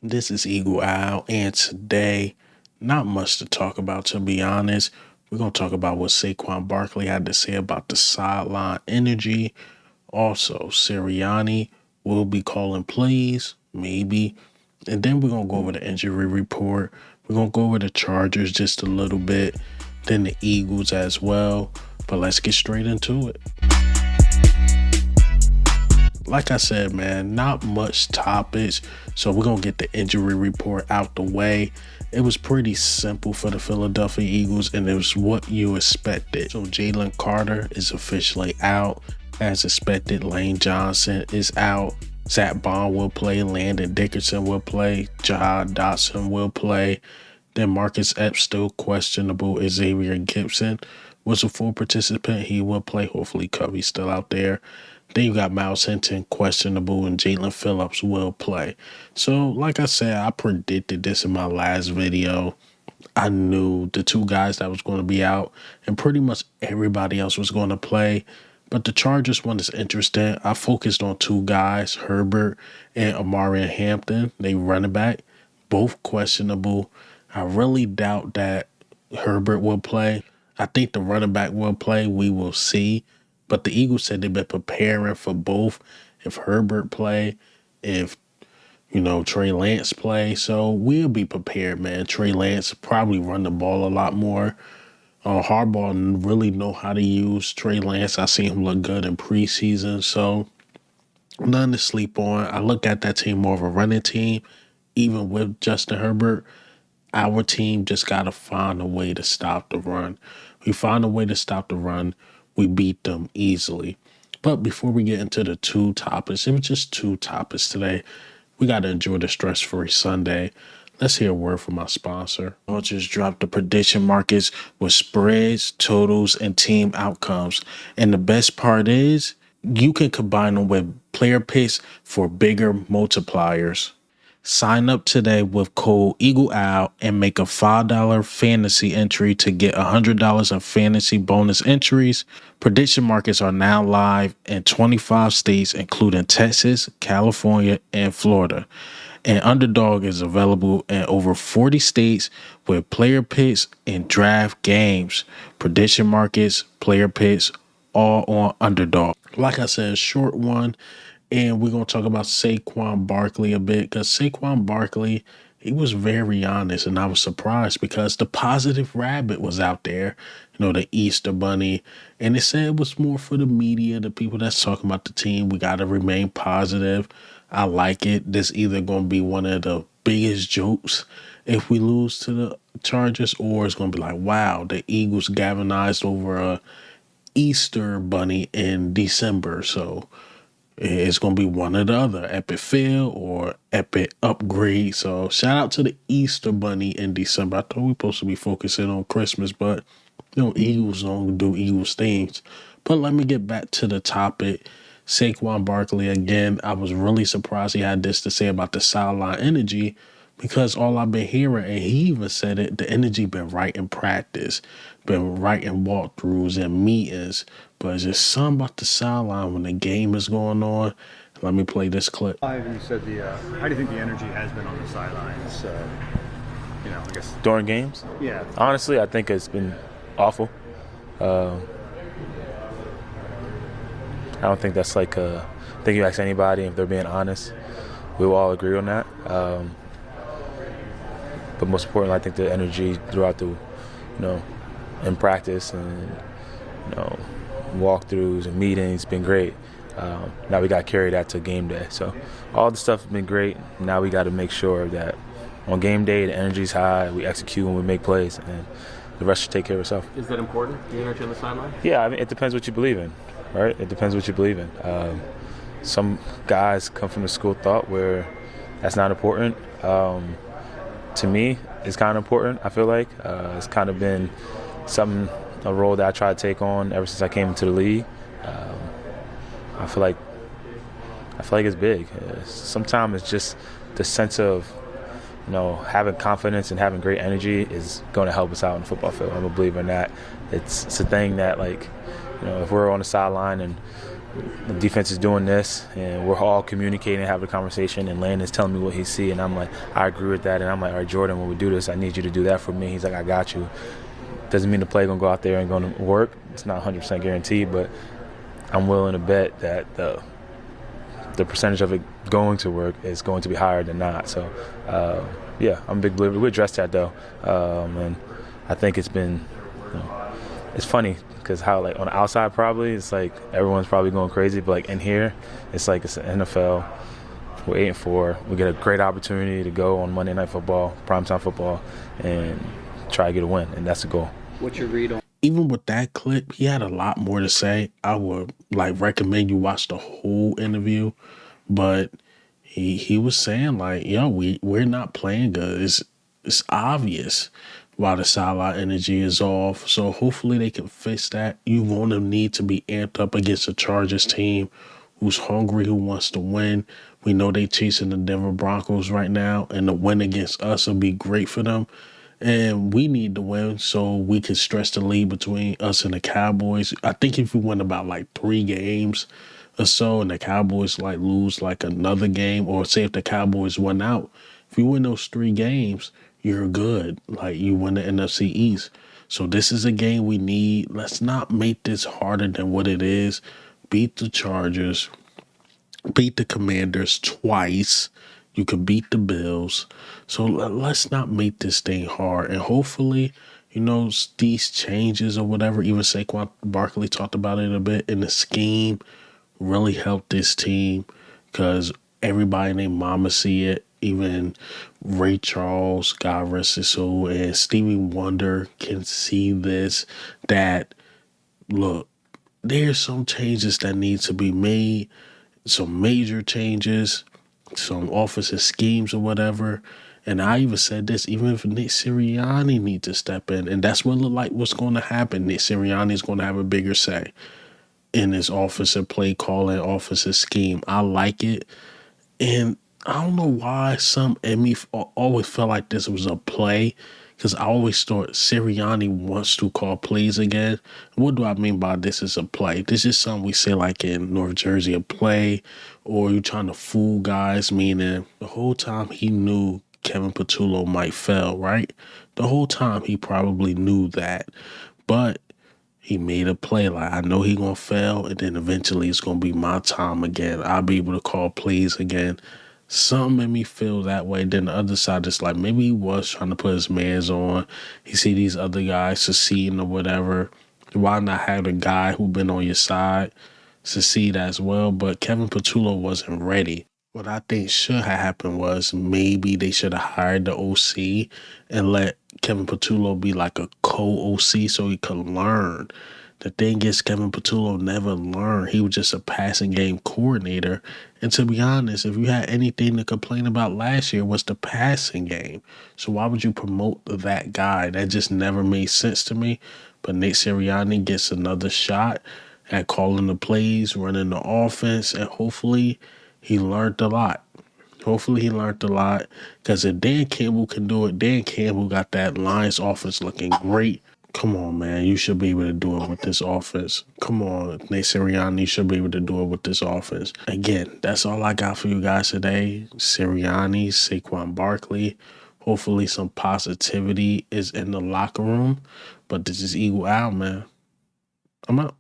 This is Eagle Owl, and today, not much to talk about, to be honest. We're going to talk about what Saquon Barkley had to say about the sideline energy. Also, Serriani will be calling plays, maybe. And then we're going to go over the injury report. We're going to go over the Chargers just a little bit, then the Eagles as well. But let's get straight into it. Like I said, man, not much topics. So we're going to get the injury report out the way. It was pretty simple for the Philadelphia Eagles, and it was what you expected. So Jalen Carter is officially out. As expected, Lane Johnson is out. Zach Bond will play. Landon Dickerson will play. Jahad Dotson will play. Then Marcus Epps still questionable. Xavier Gibson was a full participant. He will play. Hopefully Covey's still out there. Then you got Miles Hinton questionable, and Jalen Phillips will play. So, like I said, I predicted this in my last video. I knew the two guys that was going to be out, and pretty much everybody else was going to play. But the Chargers one is interesting. I focused on two guys, Herbert and Amari Hampton. They running back, both questionable. I really doubt that Herbert will play. I think the running back will play. We will see. But the Eagles said they've been preparing for both. If Herbert play, if, Trey Lance play. So we'll be prepared, man. Trey Lance probably run the ball a lot more. Harbaugh really know how to use Trey Lance. I seen him look good in preseason. So nothing to sleep on. I look at that team more of a running team. Even with Justin Herbert, our team just got to find a way to stop the run. We find a way to stop the run, we beat them easily. But before we get into the two topics, it was just two topics today. We got to enjoy the stress-free Sunday. Let's hear a word from my sponsor. I'll just drop the prediction markets with spreads, totals, and team outcomes. And the best part is you can combine them with player picks for bigger multipliers. Sign up today with code EagleOwl and make a $5 fantasy entry to get $100 in fantasy bonus entries. Prediction markets are now live in 25 states, including Texas, California, and Florida. And Underdog is available in over 40 states with player picks and draft games. Prediction markets, player picks, all on Underdog. Like I said, short one. And we're going to talk about Saquon Barkley a bit, because Saquon Barkley, he was very honest, and I was surprised because the positive rabbit was out there, the Easter Bunny, and it said it was more for the media, the people that's talking about the team. We got to remain positive. I like it. This either going to be one of the biggest jokes if we lose to the Chargers, or it's going to be like, wow, the Eagles galvanized over a Easter Bunny in December. So it's going to be one or the other, epic fail or epic upgrade. So shout out to the Easter Bunny in December. I thought we were supposed to be focusing on Christmas, but Eagles don't do Eagles things. But let me get back to the topic. Saquon Barkley, again, I was really surprised he had this to say about the sideline energy, because all I've been hearing, and he even said it, the energy been right in practice, been right in walkthroughs and meetings, but it's just something about the sideline when the game is going on. Let me play this clip. You said how do you think the energy has been on the sidelines? I guess during games? Yeah. Honestly, I think it's been awful. I don't think that's I think you ask anybody, if they're being honest, we will all agree on that. But most importantly, I think the energy throughout in practice and, walkthroughs and meetings been great. Now we got to carry that to game day. So all the stuff has been great. Now we got to make sure that on game day, the energy's high, we execute when we make plays, and the rest should take care of itself. Is that important, the energy on the sideline? Yeah, I mean, it depends what you believe in, right? It depends what you believe in. Some guys come from the school of thought where that's not important. To me, it's kind of important, I feel like. It's kind of been a role that I try to take on ever since I came into the league. I feel like it's big. Sometimes it's just the sense of, having confidence and having great energy is going to help us out in the football field. I'm a believer in that. It's a thing that, if we're on the sideline and the defense is doing this, and we're all communicating, having a conversation, and Landon's telling me what he see, and I'm like, I agree with that, and I'm like, all right, Jordan, when we do this, I need you to do that for me. He's like, I got you. Doesn't mean the play gonna go out there and gonna work. It's not 100% guaranteed, but I'm willing to bet that the percentage of it going to work is going to be higher than not. So, yeah, I'm a big believer. We addressed that though, and I think it's been, it's funny because how like on the outside probably it's like everyone's probably going crazy, but like in here, it's like it's the NFL. We're 8-4. We get a great opportunity to go on Monday Night Football, primetime football, and try to get a win, and that's the goal. What's your read on? Even with that clip, he had a lot more to say. I would like recommend you watch the whole interview, but he was saying like, yo, we're not playing good. It's obvious why the sideline energy is off. So hopefully they can fix that. You're going to need to be amped up against the Chargers team who's hungry, who wants to win. We know they chasing the Denver Broncos right now, and the win against us will be great for them. And we need to win so we can stretch the lead between us and the Cowboys. I think if we win about like 3 games or so and the Cowboys like lose like another game, or say if the Cowboys win out, if you win those 3 games, you're good. Like you win the NFC East. So this is a game we need. Let's not make this harder than what it is. Beat the Chargers. Beat the Commanders twice. You could beat the Bills. So let's not make this thing hard. And hopefully, these changes or whatever, even Saquon Barkley talked about it a bit in the scheme, really helped this team because everybody named Mama see it. Even Ray Charles, God rest his soul, and Stevie Wonder can see this, that, look, there's some changes that need to be made, some major changes, some offensive schemes or whatever. And I even said this, even if Nick Sirianni needs to step in, and that's what look like what's going to happen. Nick Sirianni is going to have a bigger say in his offensive play calling, offensive scheme. I like it. And I don't know why some in me always felt like this was a play, because I always thought Serriani wants to call plays again. What do I mean by this is a play? This is something we say like in North Jersey, a play, or you trying to fool guys, meaning the whole time he knew Kevin Patullo might fail, right? The whole time he probably knew that. But he made a play like, I know he gonna fail, and then eventually it's gonna be my time again. I'll be able to call plays again. Some made me feel that way. Then the other side is like, maybe he was trying to put his mans on. He see these other guys succeeding or whatever. Why not have a guy who been on your side succeed as well? But Kevin Patullo wasn't ready. What I think should have happened was maybe they should have hired the OC and let Kevin Patullo be like a co-OC so he could learn. The thing is, Kevin Patullo never learned. He was just a passing game coordinator. And to be honest, if you had anything to complain about last year, was the passing game. So why would you promote that guy? That just never made sense to me. But Nick Sirianni gets another shot at calling the plays, running the offense, and hopefully he learned a lot. Hopefully he learned a lot, because if Dan Campbell can do it, Dan Campbell got that Lions offense looking great. Come on, man. You should be able to do it with this offense. Come on, Nick Sirianni should be able to do it with this offense. Again, that's all I got for you guys today. Sirianni, Saquon Barkley. Hopefully some positivity is in the locker room. But this is Eagle Out, man. I'm out.